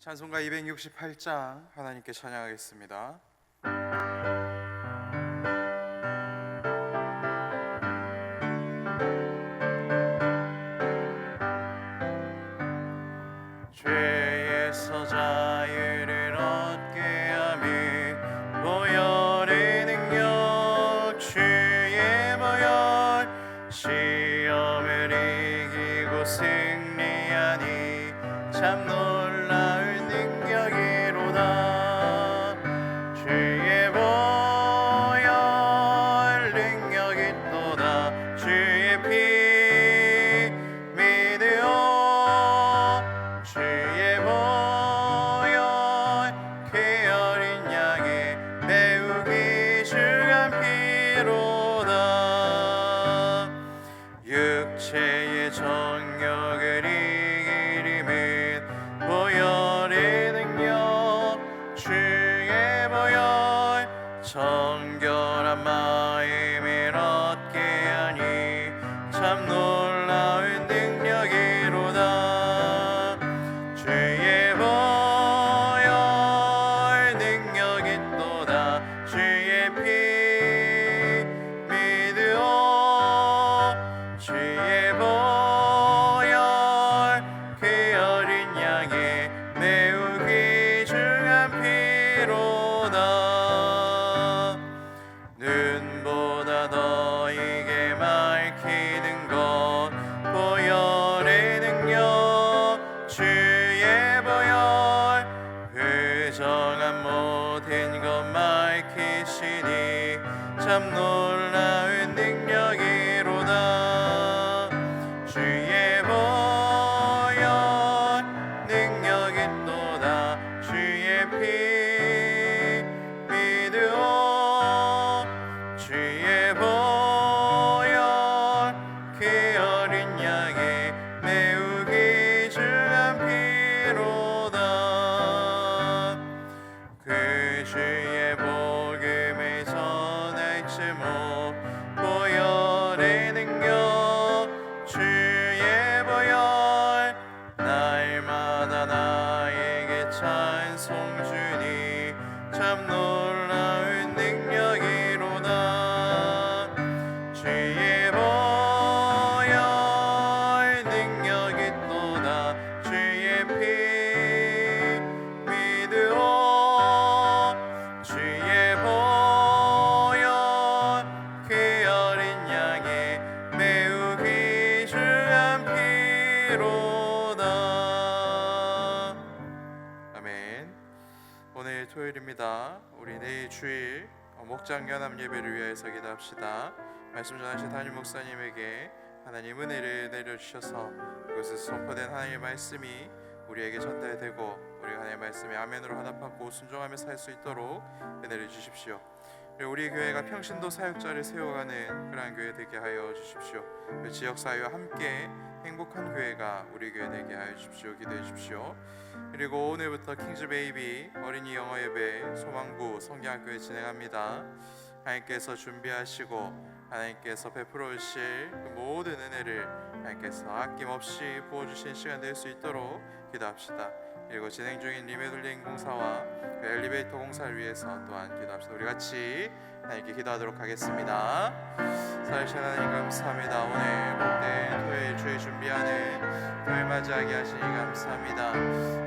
찬송가 268장 하나님께 찬양하겠습니다. 죄에서 자유를 얻게 하며 보혈의 능력 주의 보혈 시험을 이기고 승리하니 참 놀라운 능력이로다. 주의 보혈 능력이 또다. 주의 피 믿으오. 주의 보혈 그 어린 양의 매우 귀중한 피로다. 육체의 정욕을 이기림은 보혈의 능력 주의 보혈 정결한 마음을 얻게 하니 참 놀라운 능력이로다. 주의 보혈 능력이 또다. 주의 피 믿으오. 주의 보혈 그 어린 양의 매우 귀중한 피로다. 눈보다 너에게 밝히는 것 보혈의 능력 주의 보혈 부정한 모든 것 밝히시니 참 놀라운 능력이로다. 주의 보혈 능력이 또다. 주의 피 믿으오. 주의 보혈 그 어린 양의 매우 귀중한 피로다. 그 주의 복음을 전할 제목 보혈의 능력 주의 보혈 날마다 나에게 찬송 주니 참 놀라운 능력이로다. 주의 보혈 능력이 또다. 주의 피 믿으오. 주의 보혈 그 어린 양의 매우 귀중한 피로다. 아멘. 오늘 토요일입니다. 우리 내일 주일 목장 연합 예배를 위하여서 기도합시다. 말씀 전하신 담임 목사님에게 하나님 은혜를 내려주셔서 그것에서 선포된 하나님의 말씀이 우리에게 전달되고 우리가 하나님의 말씀에 아멘으로 화답하고 순종하며 살 수 있도록 은혜를 주십시오. 그리고 우리 교회가 평신도 사역자를 세워가는 그러한 교회 되게 하여 주십시오. 지역사회와 함께 행복한 교회가 우리 교회 되게 하여 주십시오. 기도해 주십시오. 그리고 오늘부터 킹즈 베이비 어린이 영어 예배 소망부 성경학교에 진행합니다. 하나님께서 준비하시고 하나님께서 베풀어 주실 그 모든 은혜를 하나님께서 아낌없이 부어주신 시간 될 수 있도록 기도합시다. 그리고 진행 중인 리메돌링 공사와 그 엘리베이터 공사를 위해서 또한 기도합시다. 우리 같이 하나님께 기도하도록 하겠습니다. 살아계신 하나님 감사합니다. 오늘 복된 토요일 주일 준비하는 토요일 맞이하게 하시니 감사합니다.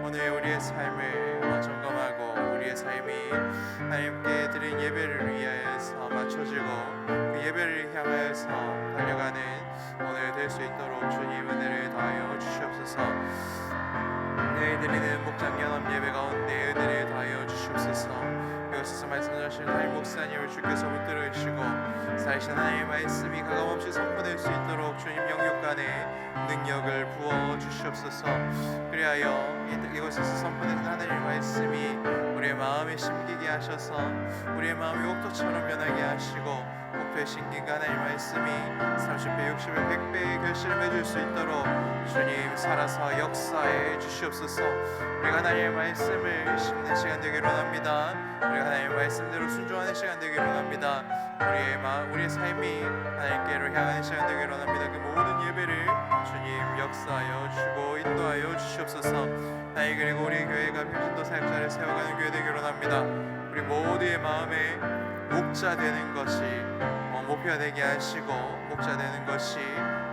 오늘 우리의 삶을 점검하고 우리의 삶이 하나님께 드린 예배를 위하여서 맞춰지고 그 예배를 향하여서 달려가는 오늘 될 수 있도록 주님 은혜를 더하여 주시옵소서. 내일 드리는 목장 연합 예배 가운데 은혜를 더하여 주시옵소서. 이곳에서 말씀하신 담임 목사님을 주께서 붙들어 주시고 사실 하나님의 말씀이 가감없이 선포될 수 있도록 주님 영육간에 능력을 부어 주시옵소서. 그리하여 이곳에서 선포된 하나님의 말씀이 우리의 마음에 심기게 하셔서 우리의 마음이 옥토처럼 변하게 하시고 되신 기가 하나님 말씀이 30배, 60배, 100배의 결실을 맺을 수 있도록 주님 살아서 역사해 주시옵소서. 우리가 하나님의 말씀을 심는 시간 되기를 원합니다. 우리가 하나님의 말씀대로 순종하는 시간 되기를 원합니다. 우리의 마음, 우리의 삶이 하나님께로 향하는 시간 되기를 원합니다. 그 모든 예배를 주님 역사하여 주고 인도하여 주시옵소서. 하나님, 그리고 우리 교회가 평신도 사역자를 세워가는 교회 되기를 원합니다. 우리 모두의 마음에 목자 되는 것이 목표가 되게 하시고, 목자 되는 것이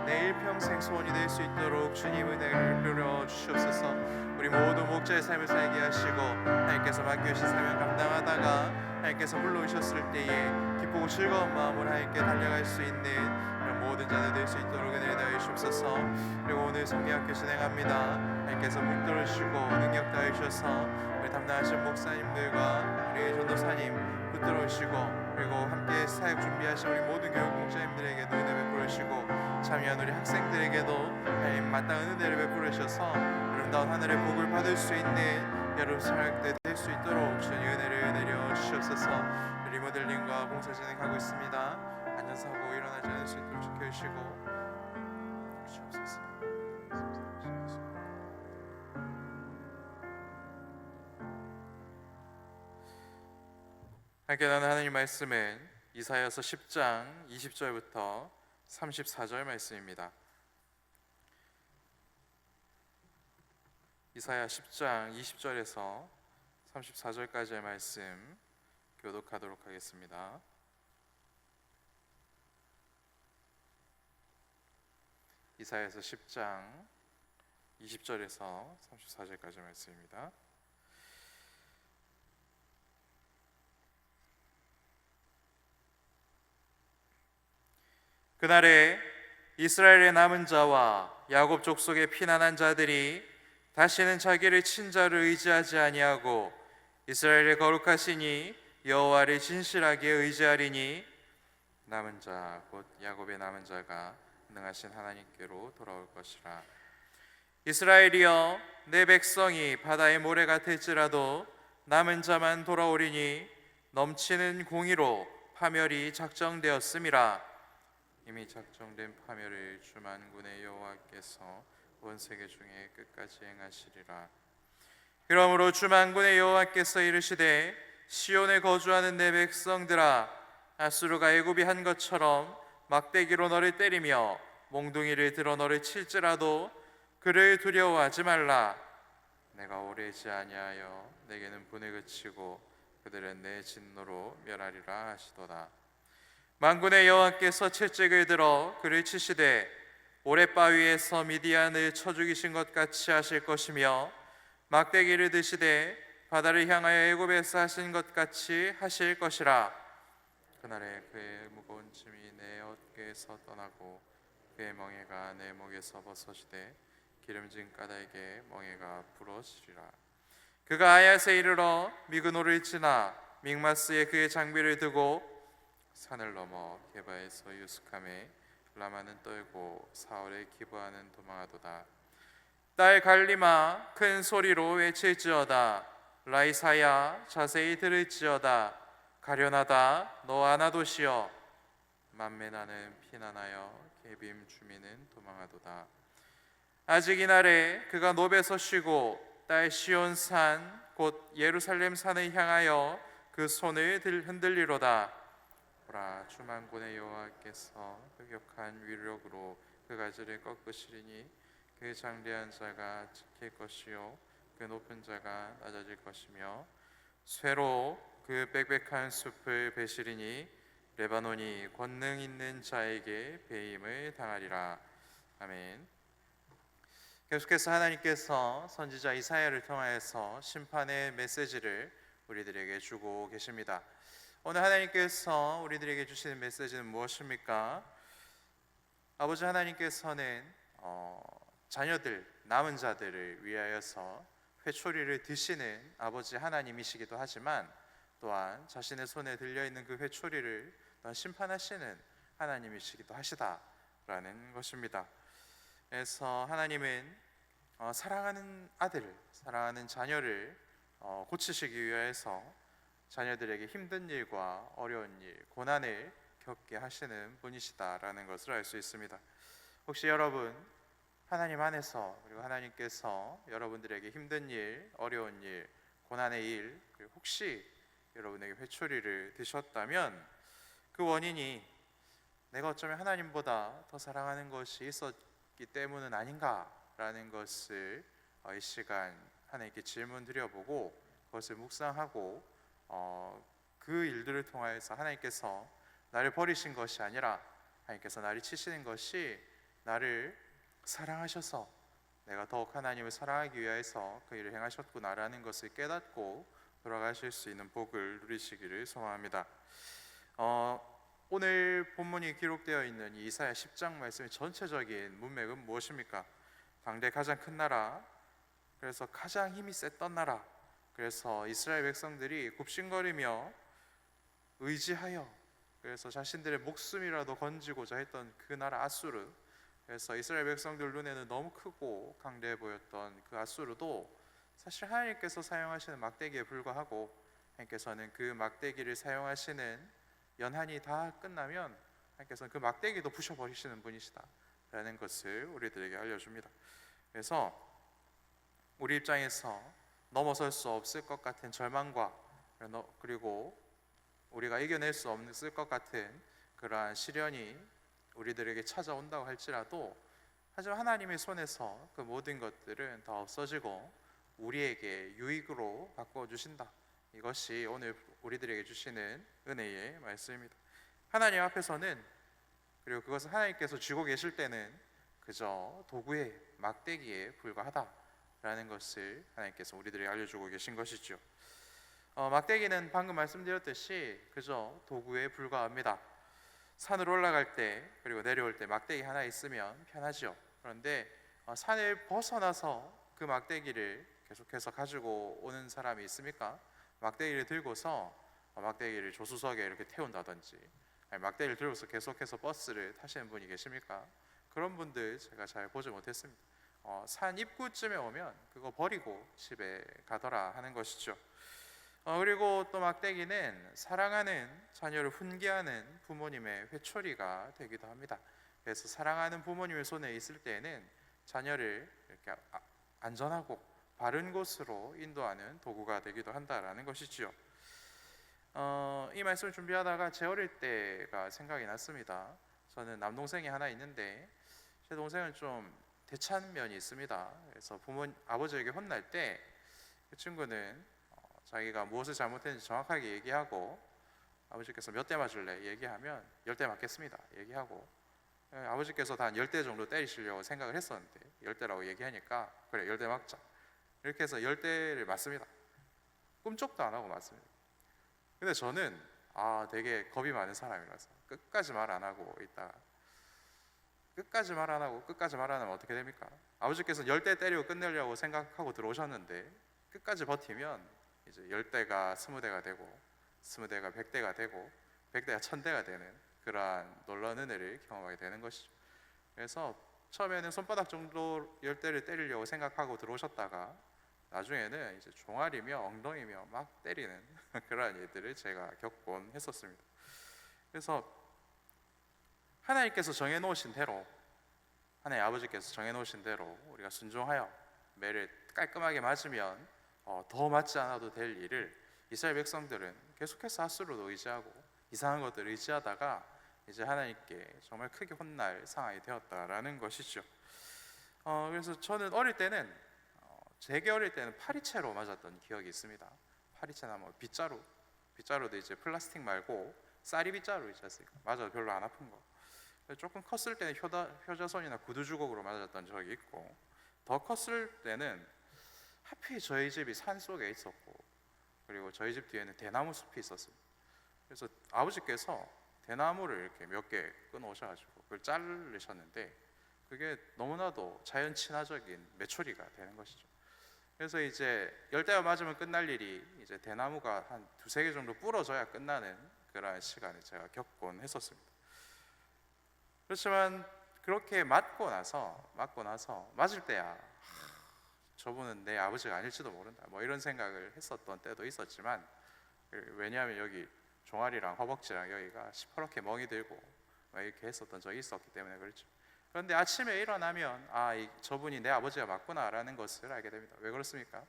내 일평생 소원이 될 수 있도록 주님 은혜를 베풀어 주시옵소서. 우리 모두 목자의 삶을 살게 하시고, 하나님께서 맡겨주신 사명 감당하다가 하나님께서 불러오셨을 때에 기쁘고 즐거운 마음으로 하나님께 달려갈 수 있는 그런 모든 자들 될 수 있도록 은혜를 다해 주옵소서. 그리고 오늘 성경학교 진행합니다. 하나님께서 붙들어 주시고 능력 다해 주셔서 우리 담당하신 목사님들과 우리 전도사님 붙들어 주시고, 그리고 함께 사역 준비하신 우리 모든 교육 공자님들에게도 은혜 베풀어 주시고, 참여한 우리 학생들에게도 하나님 마땅한 은혜를 베풀어 주셔서 아름다운 하늘의 복을 받을 수 있는 여러분 사역들 될 수 있도록 주님 은혜를 내려 주시옵소서. 리모델링과 공사 진행하고 있습니다. 안전사고 일어나지 않을 수 있도록 지켜주시고 주시옵소서. 함께 나눈 하나님 말씀은 이사야서 10장 20절부터 34절 말씀입니다. 이사야 10장 20절에서 34절까지의 말씀 교독하도록 하겠습니다. 이사야서 10장 20절에서 34절까지의 말씀입니다. 그날에 이스라엘의 남은 자와 야곱 족속의 피난한 자들이 다시는 자기를 친자를 의지하지 아니하고 이스라엘의 거룩하시니 여호와를 진실하게 의지하리니 남은 자 곧 야곱의 남은 자가 능하신 하나님께로 돌아올 것이라. 이스라엘이여, 내 백성이 바다의 모래 같을지라도 남은 자만 돌아오리니 넘치는 공의로 파멸이 작정되었음이라. 이미 작정된 파멸을 주 만군의 여호와께서 온 세계 중에 끝까지 행하시리라. 그러므로 주 만군의 여호와께서 이르시되, 시온에 거주하는 내 백성들아, 아수르가 애굽이 한 것처럼 막대기로 너를 때리며 몽둥이를 들어 너를 칠지라도 그를 두려워하지 말라. 내가 오래지 아니하여 내게는 분을 그치고 그들은 내 진노로 멸하리라 하시도다. 만군의 여호와께서 채찍을 들어 그를 치시되 오랫바위에서 미디안을 쳐 죽이신 것 같이 하실 것이며, 막대기를 드시되 바다를 향하여 애굽에서 하신 것 같이 하실 것이라. 그날에 그의 무거운 짐이 내 어깨에서 떠나고 그의 멍에가 내 목에서 벗어지되 기름진 까닭에 멍에가 부러지리라. 그가 아얏에 이르러 미그노를 지나 믹마스에 그의 장비를 두고 산을 넘어 게바에서 유스캄에 라마는 떨고 사울의 기브아는 도망하도다. 딸 갈리마, 큰 소리로 외칠지어다. 라이사야, 자세히 들을지어다. 가련하다, 너 아나도시여. 만메나는 피난하여 게빔 주민은 도망하도다. 아직 이날에 그가 노베서 쉬고 딸 시온 산 곧 예루살렘 산을 향하여 그 손을 흔들리로다. 보라, 주 만군의 여호와께서 흑역한 위력으로 그 가지를 꺾으시리니 그 장대한 자가 지킬 것이요 그 높은 자가 낮아질 것이며, 쇠로 그 빽빽한 숲을 베시리니 레바논이 권능 있는 자에게 배임을 당하리라. 아멘. 계속해서 하나님께서 선지자 이사야를 통하여서 심판의 메시지를 우리들에게 주고 계십니다. 오늘 하나님께서 우리들에게 주시는 메시지는 무엇입니까? 아버지 하나님께서는 자녀들, 남은 자들을 위하여서 회초리를 드시는 아버지 하나님이시기도 하지만, 또한 자신의 손에 들려있는 그 회초리를 심판하시는 하나님이시기도 하시다라는 것입니다. 그래서 하나님은 사랑하는 아들, 사랑하는 자녀를 고치시기 위해서 자녀들에게 힘든 일과 어려운 일, 고난을 겪게 하시는 분이시다라는 것을 알 수 있습니다. 혹시 여러분 하나님 안에서, 그리고 하나님께서 여러분들에게 힘든 일, 어려운 일, 고난의 일, 그리고 혹시 여러분에게 회초리를 드셨다면 그 원인이 내가 어쩌면 하나님보다 더 사랑하는 것이 있었기 때문은 아닌가라는 것을 이 시간 하나님께 질문 드려보고 그것을 묵상하고 그 일들을 통하여서 하나님께서 나를 버리신 것이 아니라 하나님께서 나를 치시는 것이 나를 사랑하셔서 내가 더욱 하나님을 사랑하기 위해서 그 일을 행하셨구나라는 것을 깨닫고 돌아가실 수 있는 복을 누리시기를 소망합니다. 오늘 본문이 기록되어 있는 이 이사야 10장 말씀의 전체적인 문맥은 무엇입니까? 당대 가장 큰 나라, 그래서 가장 힘이 셌던 나라, 그래서 이스라엘 백성들이 굽신거리며 의지하여 그래서 자신들의 목숨이라도 건지고자 했던 그 나라 아수르, 그래서 이스라엘 백성들 눈에는 너무 크고 강대해 보였던 그 아수르도 사실 하나님께서 사용하시는 막대기에 불과하고, 하나님께서는 그 막대기를 사용하시는 연한이 다 끝나면 하나님께서는 그 막대기도 부셔버리시는 분이시다 라는 것을 우리들에게 알려줍니다. 그래서 우리 입장에서 넘어설 수 없을 것 같은 절망과 그리고 우리가 이겨낼 수 없을 것 같은 그러한 시련이 우리들에게 찾아온다고 할지라도, 하지만 하나님의 손에서 그 모든 것들은 다 없어지고 우리에게 유익으로 바꿔 주신다. 이것이 오늘 우리들에게 주시는 은혜의 말씀입니다. 하나님 앞에서는, 그리고 그것을 하나님께서 쥐고 계실 때는 그저 도구의 막대기에 불과하다라는 것을 하나님께서 우리들에게 알려주고 계신 것이죠. 막대기는 방금 말씀드렸듯이 그저 도구에 불과합니다. 산을 올라갈 때 그리고 내려올 때 막대기 하나 있으면 편하죠. 그런데 산을 벗어나서 그 막대기를 계속해서 가지고 오는 사람이 있습니까? 막대기를 들고서 막대기를 조수석에 이렇게 태운다든지, 막대기를 들고서 계속해서 버스를 타시는 분이 계십니까? 그런 분들 제가 잘 보지 못했습니다. 산 입구쯤에 오면 그거 버리고 집에 가더라 하는 것이죠. 그리고 또 막대기는 사랑하는 자녀를 훈계하는 부모님의 회초리가 되기도 합니다. 그래서 사랑하는 부모님의 손에 있을 때에는 자녀를 이렇게 안전하고 바른 곳으로 인도하는 도구가 되기도 한다라는 것이죠. 이 말씀을 준비하다가 제 어릴 때가 생각이 났습니다. 저는 남동생이 하나 있는데 제 동생은 좀 대찬 면이 있습니다. 그래서 아버지에게 혼날 때 그 친구는 자기가 무엇을 잘못했는지 정확하게 얘기하고, 아버지께서 몇 대 맞을래? 얘기하면 10대 맞겠습니다 얘기하고, 아버지께서 한 10대 정도 때리시려고 생각을 했었는데 10대라고 얘기하니까 그래 10대 맞자 이렇게 해서 10대를 맞습니다. 꿈쩍도 안 하고 맞습니다. 근데 저는 되게 겁이 많은 사람이라서 끝까지 말 안 하고 있다가 끝까지 말 안 하면 어떻게 됩니까? 아버지께서 10대 때리고 끝내려고 생각하고 들어오셨는데 끝까지 버티면 이제 10대가 20대가 되고 20대가 100대가 되고 100대가 1000대가 되는 그러한 놀라운 은혜를 경험하게 되는 것이죠. 그래서 처음에는 손바닥 정도 10대를 때리려고 생각하고 들어오셨다가 나중에는 이제 종아리며 엉덩이며 막 때리는 그러한 일들을 제가 겪곤 했었습니다. 그래서 하나님께서 정해놓으신 대로, 하나님 아버지께서 정해놓으신 대로 우리가 순종하여 매를 깔끔하게 맞으면 더 맞지 않아도 될 일을 이스라엘 백성들은 계속해서 아수르도 의지하고 이상한 것들을 의지하다가 이제 하나님께 정말 크게 혼날 상황이 되었다라는 것이죠. 그래서 저는 어릴 때는 되게 어릴 때는 파리채로 맞았던 기억이 있습니다. 파리채나 뭐 빗자루도 이제 플라스틱 말고 쌀이 빗자루 있지 않습니까? 맞아도 별로 안 아픈 거. 조금 컸을 때는 효자손이나 구두주걱으로 맞았던 적이 있고, 더 컸을 때는 하필 저희 집이 산 속에 있었고, 그리고 저희 집 뒤에는 대나무 숲이 있었습니다. 그래서 아버지께서 대나무를 이렇게 몇 개 끊어오셔가지고 그걸 자르셨는데 그게 너무나도 자연 친화적인 메추리가 되는 것이죠. 그래서 이제 10대가 맞으면 끝날 일이 이제 대나무가 한 2-3개 정도 부러져야 끝나는 그런 시간을 제가 겪곤 했었습니다. 그렇지만 그렇게 맞고 나서 맞을 때야 저분은 내 아버지가 아닐지도 모른다 뭐 이런 생각을 했었던 때도 있었지만, 왜냐하면 여기 종아리랑 허벅지랑 여기가 시퍼렇게 멍이 들고 이렇게 했었던 적이 있었기 때문에 그렇죠. 그런데 아침에 일어나면 저분이 내 아버지가 맞구나라는 것을 알게 됩니다. 왜 그렇습니까?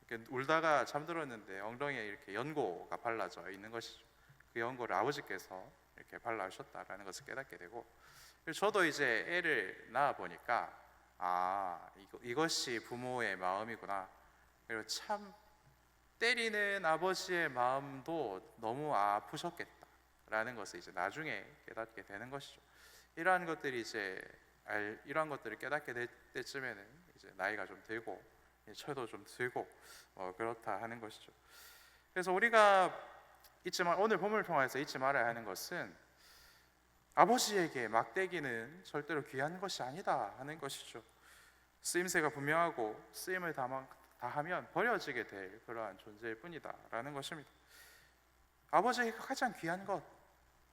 이렇게 울다가 잠들었는데 엉덩이에 이렇게 연고가 발라져 있는 것이죠. 그 연고를 아버지께서 이렇게 발라주셨다라는 것을 깨닫게 되고, 저도 이제 애를 낳아 보니까 이것이 부모의 마음이구나. 그리고 참 때리는 아버지의 마음도 너무 아프셨겠다라는 것을 이제 나중에 깨닫게 되는 것이죠. 이러한 것들이 이러한 것들을 깨닫게 될 때쯤에는 이제 나이가 좀 들고 철도 좀 들고 그렇다 하는 것이죠. 그래서 우리가 오늘 본문을 통해서 잊지 말아야 하는 것은 아버지에게 막대기는 절대로 귀한 것이 아니다 하는 것이죠. 쓰임새가 분명하고 쓰임을 다하면 버려지게 될 그러한 존재일 뿐이다 라는 것입니다. 아버지에게 가장 귀한 것,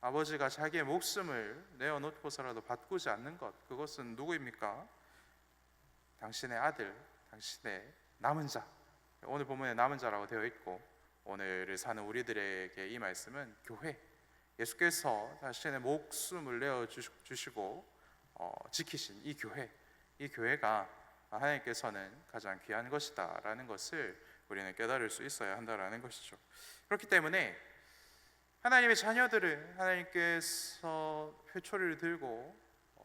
아버지가 자기의 목숨을 내어놓고서라도 바꾸지 않는 것, 그것은 누구입니까? 당신의 아들, 당신의 남은 자. 오늘 본문에 남은 자라고 되어 있고, 오늘을 사는 우리들에게 이 말씀은 교회, 예수께서 자신의 목숨을 내어주시고 지키신 이 교회가 하나님께서는 가장 귀한 것이다 라는 것을 우리는 깨달을 수 있어야 한다라는 것이죠. 그렇기 때문에 하나님의 자녀들은 하나님께서 회초리를 들고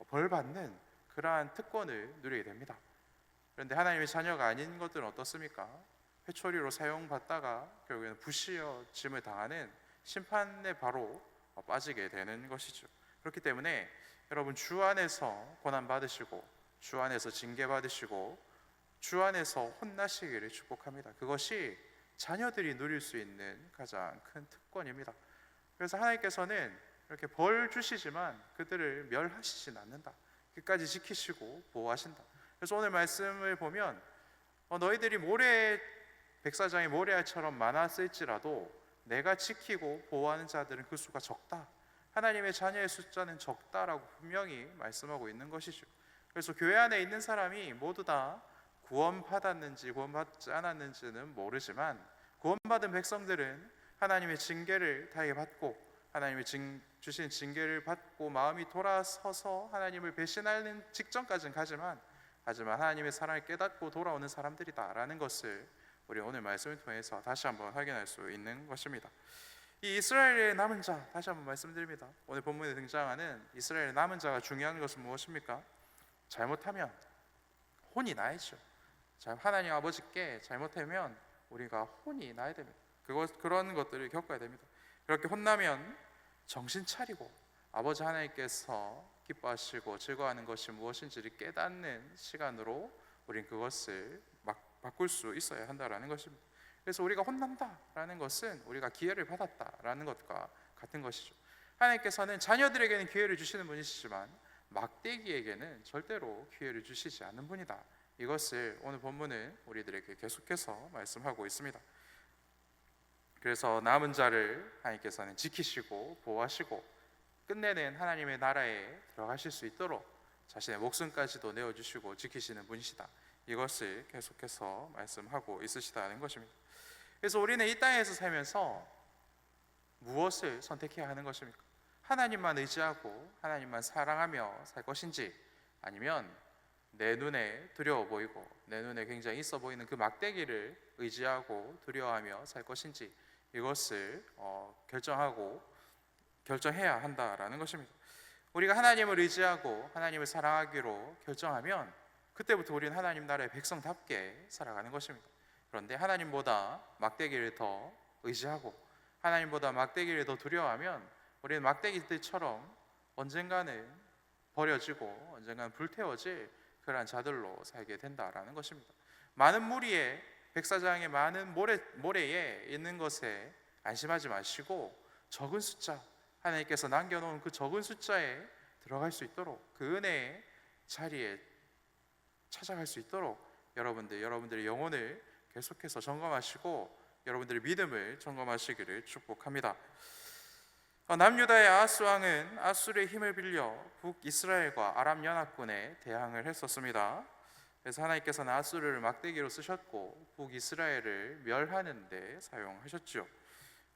벌받는 그러한 특권을 누리게 됩니다. 그런데 하나님의 자녀가 아닌 것들은 어떻습니까? 회초리로 사용받다가 결국에는 부시어짐을 당하는 심판에 바로 빠지게 되는 것이죠. 그렇기 때문에 여러분, 주 안에서 고난받으시고 주 안에서 징계받으시고 주 안에서 혼나시기를 축복합니다. 그것이 자녀들이 누릴 수 있는 가장 큰 특권입니다. 그래서 하나님께서는 이렇게 벌 주시지만 그들을 멸하시진 않는다. 끝까지 지키시고 보호하신다. 그래서 오늘 말씀을 보면 너희들이 백사장의 모래알처럼 많았을지라도 내가 지키고 보호하는 자들은 그 수가 적다. 하나님의 자녀의 숫자는 적다라고 분명히 말씀하고 있는 것이죠. 그래서 교회 안에 있는 사람이 모두 다 구원받았는지 구원받지 않았는지는 모르지만, 구원받은 백성들은 하나님의 징계를 다하게 받고 하나님의 주신 징계를 받고 마음이 돌아서서 하나님을 배신하는 직전까지는 가지만 하나님의 사랑을 깨닫고 돌아오는 사람들이다라는 것을 우리 오늘 말씀을 통해서 다시 한번 확인할 수 있는 것입니다. 이 이스라엘의 남은 자, 다시 한번 말씀드립니다. 오늘 본문에 등장하는 이스라엘의 남은 자가 중요한 것은 무엇입니까? 잘못하면 혼이 나야죠. 하나님 아버지께 잘못하면 우리가 혼이 나야 됩니다. 그런 것들을 겪어야 됩니다. 그렇게 혼나면 정신 차리고 아버지 하나님께서 기뻐하시고 즐거워하는 것이 무엇인지를 깨닫는 시간으로 우린 그것을 바꿀 수 있어야 한다라는 것입니다. 그래서 우리가 혼난다라는 것은 우리가 기회를 받았다라는 것과 같은 것이죠. 하나님께서는 자녀들에게는 기회를 주시는 분이시지만 막대기에게는 절대로 기회를 주시지 않는 분이다. 이것을 오늘 본문은 우리들에게 계속해서 말씀하고 있습니다. 그래서 남은 자를 하나님께서는 지키시고 보호하시고 끝내는 하나님의 나라에 들어가실 수 있도록 자신의 목숨까지도 내어주시고 지키시는 분이시다. 이것을 계속해서 말씀하고 있으시다는 것입니다. 그래서 우리는 이 땅에서 살면서 무엇을 선택해야 하는 것입니까? 하나님만 의지하고 하나님만 사랑하며 살 것인지, 아니면 내 눈에 두려워 보이고 내 눈에 굉장히 있어 보이는 그 막대기를 의지하고 두려워하며 살 것인지, 이것을 결정해야 한다라는 것입니다. 우리가 하나님을 의지하고 하나님을 사랑하기로 결정하면 그때부터 우리는 하나님 나라의 백성답게 살아가는 것입니다. 그런데 하나님보다 막대기를 더 의지하고 하나님보다 막대기를 더 두려워하면 우리는 막대기들처럼 언젠가는 버려지고 언젠가는 불태워질 그러한 자들로 살게 된다라는 것입니다. 많은 무리에, 백사장의 많은 모래에 있는 것에 안심하지 마시고 적은 숫자, 하나님께서 남겨놓은 그 적은 숫자에 들어갈 수 있도록, 그 은혜의 자리에 찾아갈 수 있도록 여러분들의 영혼을 계속해서 점검하시고 여러분들의 믿음을 점검하시기를 축복합니다. 남유다의 아하스 왕은 아수르의 힘을 빌려 북이스라엘과 아람 연합군에 대항을 했었습니다. 그래서 하나님께서는 아수르를 막대기로 쓰셨고 북이스라엘을 멸하는 데 사용하셨죠.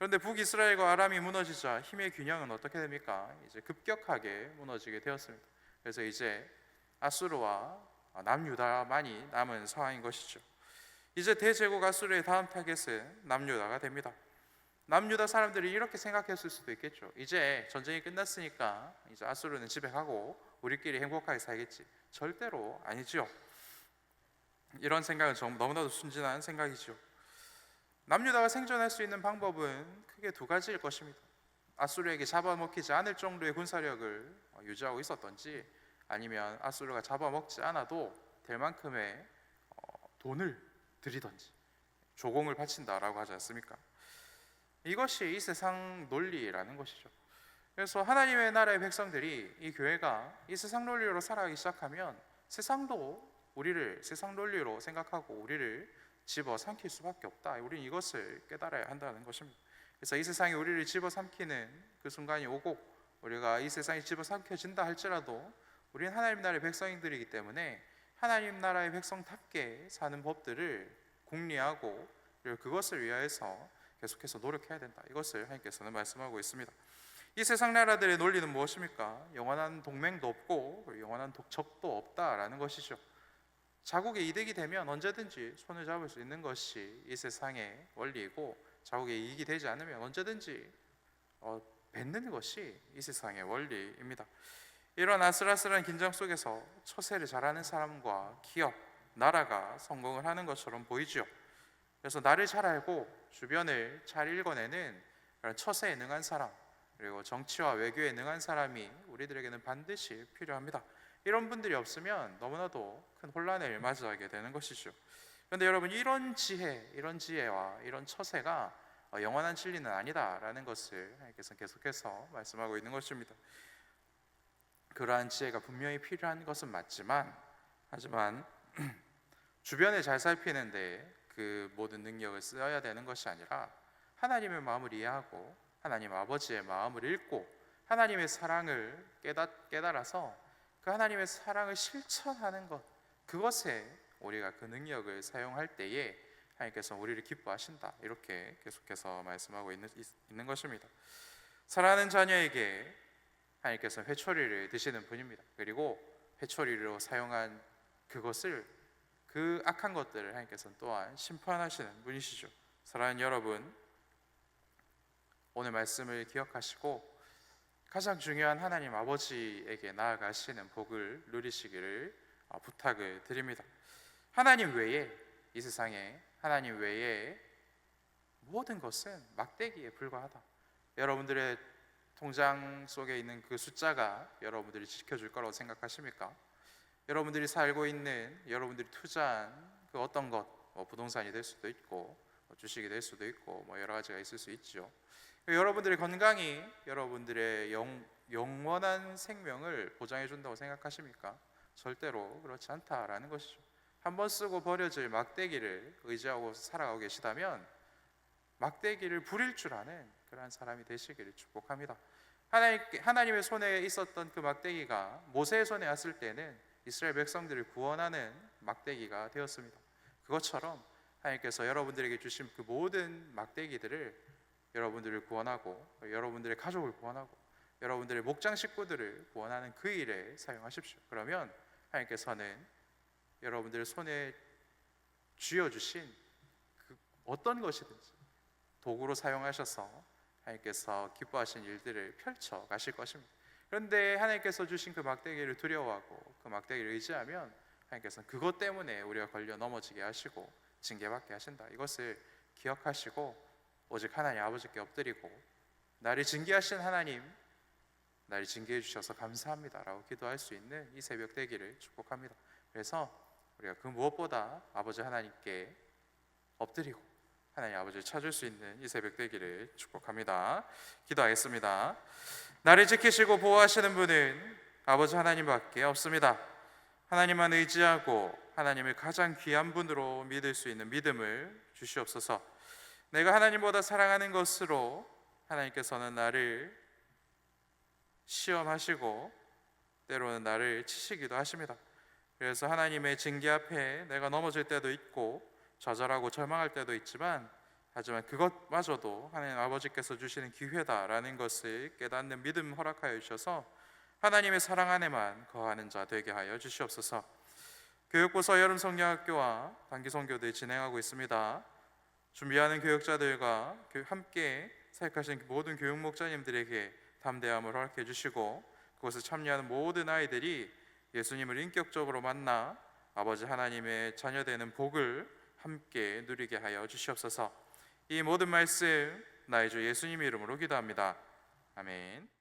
그런데 북이스라엘과 아람이 무너지자 힘의 균형은 어떻게 됩니까? 이제 급격하게 무너지게 되었습니다. 그래서 이제 아수르와 남유다만이 남은 상황인 것이죠. 이제 대제국 아수르의 다음 타겟은 남유다가 됩니다. 남유다 사람들이 이렇게 생각했을 수도 있겠죠. 이제 전쟁이 끝났으니까 이제 아수르는 집에 가고 우리끼리 행복하게 살겠지. 절대로 아니죠. 이런 생각은 너무나도 순진한 생각이죠. 남유다가 생존할 수 있는 방법은 크게 두 가지일 것입니다. 아수르에게 잡아먹히지 않을 정도의 군사력을 유지하고 있었던지, 아니면 아수르가 잡아먹지 않아도 될 만큼의 돈을 들이던지, 조공을 바친다라고 하지 않습니까? 이것이 이 세상 논리라는 것이죠. 그래서 하나님의 나라의 백성들이, 이 교회가 이 세상 논리로 살아가기 시작하면 세상도 우리를 세상 논리로 생각하고 우리를 집어삼킬 수밖에 없다. 우리는 이것을 깨달아야 한다는 것입니다. 그래서 이 세상이 우리를 집어삼키는 그 순간이 오고, 우리가 이 세상이 집어삼켜진다 할지라도 우리는 하나님 나라의 백성들이기 때문에 하나님 나라의 백성답게 사는 법들을 궁리하고, 그리고 그것을 위하여서 계속해서 노력해야 된다. 이것을 하나님께서는 말씀하고 있습니다. 이 세상 나라들의 논리는 무엇입니까? 영원한 동맹도 없고 영원한 적도 없다라는 것이죠. 자국의 이득이 되면 언제든지 손을 잡을 수 있는 것이 이 세상의 원리이고, 자국의 이익이 되지 않으면 언제든지 뱉는 것이 이 세상의 원리입니다. 이런 아슬아슬한 긴장 속에서 처세를 잘하는 사람과 기업, 나라가 성공을 하는 것처럼 보이죠. 그래서 나를 잘 알고 주변을 잘 읽어내는 그런 처세에 능한 사람, 그리고 정치와 외교에 능한 사람이 우리들에게는 반드시 필요합니다. 이런 분들이 없으면 너무나도 큰 혼란을 맞이하게 되는 것이죠. 그런데 여러분, 이런 지혜와 이런 처세가 영원한 진리는 아니다라는 것을 하나님께서 계속해서 말씀하고 있는 것입니다. 그러한 지혜가 분명히 필요한 것은 맞지만, 하지만 주변을 잘 살피는데 그 모든 능력을 써야 되는 것이 아니라, 하나님의 마음을 이해하고 하나님 아버지의 마음을 읽고 하나님의 사랑을 깨달아서 그 하나님의 사랑을 실천하는 것, 그것에 우리가 그 능력을 사용할 때에 하나님께서 우리를 기뻐하신다. 이렇게 계속해서 말씀하고 있는 것입니다. 사랑하는 자녀에게 하나님께서 회초리를 드시는 분입니다. 그리고 회초리로 사용한 그것을, 그 악한 것들을 하나님께서는 또한 심판하시는 분이시죠. 사랑하는 여러분, 오늘 말씀을 기억하시고 가장 중요한 하나님 아버지에게 나아가시는 복을 누리시기를 부탁을 드립니다. 하나님 외에, 이 세상에 하나님 외에 모든 것은 막대기에 불과하다. 여러분들의 통장 속에 있는 그 숫자가 여러분들이 지켜줄 거라고 생각하십니까? 여러분들이 살고 있는, 여러분들이 투자한 그 어떤 것, 부동산이 될 수도 있고 주식이 될 수도 있고 여러 가지가 있을 수 있죠. 여러분들의 건강이 여러분들의 영원한 생명을 보장해 준다고 생각하십니까? 절대로 그렇지 않다라는 것이죠. 한번 쓰고 버려질 막대기를 의지하고 살아가고 계시다면 막대기를 부릴 줄 아는 그러한 사람이 되시기를 축복합니다. 하나님의 손에 있었던 그 막대기가 모세의 손에 왔을 때는 이스라엘 백성들을 구원하는 막대기가 되었습니다. 그것처럼 하나님께서 여러분들에게 주신 그 모든 막대기들을 여러분들을 구원하고, 여러분들의 가족을 구원하고, 여러분들의 목장 식구들을 구원하는 그 일에 사용하십시오. 그러면 하나님께서는 여러분들의 손에 쥐어주신 그 어떤 것이든지 도구로 사용하셔서 하나님께서 기뻐하신 일들을 펼쳐 가실 것입니다. 그런데 하나님께서 주신 그 막대기를 두려워하고 그 막대기를 의지하면 하나님께서는 그것 때문에 우리가 걸려 넘어지게 하시고 징계받게 하신다. 이것을 기억하시고 오직 하나님 아버지께 엎드리고, 나를 징계하신 하나님, 나를 징계해 주셔서 감사합니다 라고 기도할 수 있는 이 새벽 되기를 축복합니다. 그래서 우리가 그 무엇보다 아버지 하나님께 엎드리고 하나님 아버지를 찾을 수 있는 이 새벽 되기를 축복합니다. 기도하겠습니다. 나를 지키시고 보호하시는 분은 아버지 하나님밖에 없습니다. 하나님만 의지하고 하나님을 가장 귀한 분으로 믿을 수 있는 믿음을 주시옵소서. 내가 하나님보다 사랑하는 것으로 하나님께서는 나를 시험하시고 때로는 나를 치시기도 하십니다. 그래서 하나님의 징계 앞에 내가 넘어질 때도 있고 좌절하고 절망할 때도 있지만, 하지만 그것마저도 하나님 아버지께서 주시는 기회다라는 것을 깨닫는 믿음 허락하여 주셔서 하나님의 사랑 안에만 거하는 자 되게 하여 주시옵소서. 교육부서 여름 성경학교와 단기 선교들 진행하고 있습니다. 준비하는 교육자들과 함께 사역하신 모든 교육 목자님들에게 담대함을 허락해 주시고 그것에 참여하는 모든 아이들이 예수님을 인격적으로 만나 아버지 하나님의 자녀되는 복을 함께 누리게 하여 주시옵소서. 이 모든 말씀 나의 주 예수님의 이름으로 기도합니다. 아멘.